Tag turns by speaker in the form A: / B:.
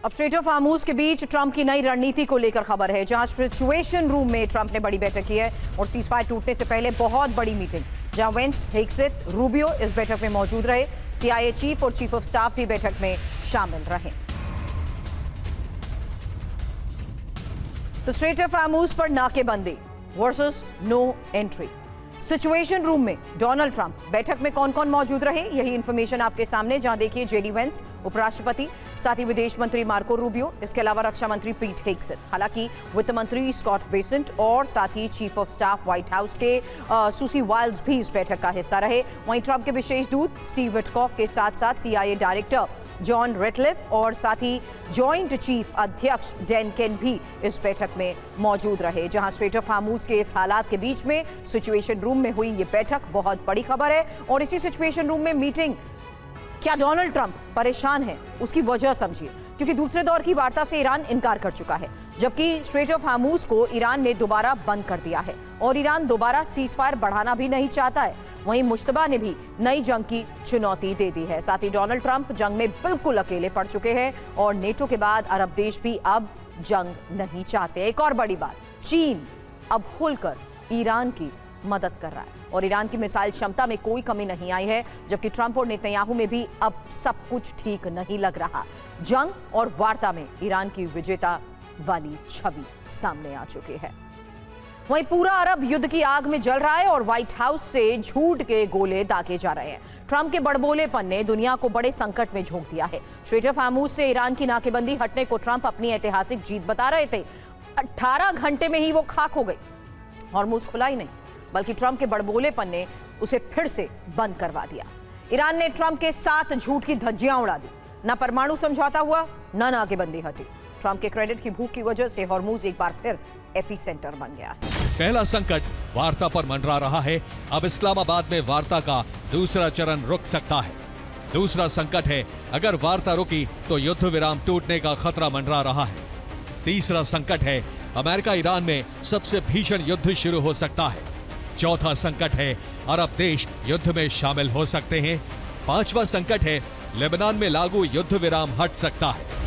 A: अब straight of Hormuz के बीच Trump की नई रणनीति को लेकर खबर है, जहां सिचुएशन रूम में ट्रंप ने बड़ी बैठक की है और सीजफायर टूटने से पहले बहुत बड़ी मीटिंग, जहां वेंस, हेगसेथ, रूबियो इस बैठक में मौजूद रहे। CIA चीफ और चीफ ऑफ स्टाफ भी बैठक में शामिल रहे। तो स्ट्रेट ऑफ हार्मूज पर नाकेबंदी versus no entry. Situation room में डोनाल्ड ट्रंप बैठक में कौन कौन मौजूद रहे, यही इंफॉर्मेशन आपके सामने, जहां देखिए JD वेंस उपराष्ट्रपति, साथ ही विदेश मंत्री मार्को रूबियो, इसके अलावा रक्षा मंत्री पीट हेगसेथ, हालांकि वित्त मंत्री स्कॉट बेसेंट और साथ ही chief of staff White House के सुसी वाइल्स भी इस बैठक का हिस्सा रहे। वहीं ट्रंप के विशेष दूत स्टीव विटकॉफ के साथ साथ CIA डायरेक्टर जॉन रेटलिफ और साथ ही जॉइंट चीफ अध्यक्ष डैन केन भी इस बैठक में मौजूद रहे। जहां स्ट्रेट ऑफ हार्मूज के इस हालात के बीच में सिचुएशन रूम में हुई ये बैठक बहुत बड़ी खबर है। और इसी सिचुएशन रूम में मीटिंग, क्या डोनाल्ड ट्रंप परेशान है, उसकी वजह समझिए, क्योंकि दूसरे दौर की वार्ता से ईरान इनकार कर चुका है, जबकि स्ट्रेट ऑफ हार्मूज को ईरान ने दोबारा बंद कर दिया है और ईरान दोबारा सीजफायर बढ़ाना भी नहीं चाहता है। वहीं मुश्तबा ने भी नई जंग की चुनौती दे दी है। साथ ही डोनाल्ड ट्रंप जंग में बिल्कुल अकेले पड़ चुके हैं और नेटो के बाद अरब देश भी अब जंग नहीं चाहते। एक और बड़ी बात, चीन अब खुलकर ईरान की मदद कर रहा है और ईरान की मिसाइल क्षमता में कोई कमी नहीं आई है, जबकि ट्रंप और नेतन्याहू में भी अब सब कुछ ठीक नहीं लग रहा। जंग और वार्ता में ईरान की विजेता वाली छवि सामने आ चुकी है। वहीं पूरा अरब युद्ध की आग में जल रहा है और व्हाइट हाउस से झूठ के गोले दागे जा रहे हैं। ट्रंप के बड़बोलेपन ने दुनिया को बड़े संकट में झोंक दिया है। स्ट्रेट ऑफ हार्मूज से ईरान की नाकेबंदी हटने को ट्रंप अपनी ऐतिहासिक जीत बता रहे थे। 18 घंटे में ही वो खाक हो गई। हार्मूज खुला ही नहीं, बल्कि ट्रंप के बड़बोलेपन ने उसे फिर से बंद करवा दिया। ईरान ने ट्रंप के साथ झूठ की धज्जियां उड़ा दी। न परमाणु समझौता हुआ, न नाकेबंदी हटी। ट्रंप के क्रेडिट की भूख की वजह से हार्मूज एक बार फिर एपीसेंटर बन गया।
B: पहला संकट वार्ता पर मंडरा रहा है। अब इस्लामाबाद में वार्ता का दूसरा चरण रुक सकता है। दूसरा संकट है, अगर वार्ता रुकी तो युद्ध विराम टूटने का खतरा मंडरा रहा है। तीसरा संकट है, अमेरिका ईरान में सबसे भीषण युद्ध शुरू हो सकता है। चौथा संकट है, अरब देश युद्ध में शामिल हो सकते हैं। पांचवा संकट है, लेबनान में लागू युद्ध विराम हट सकता है।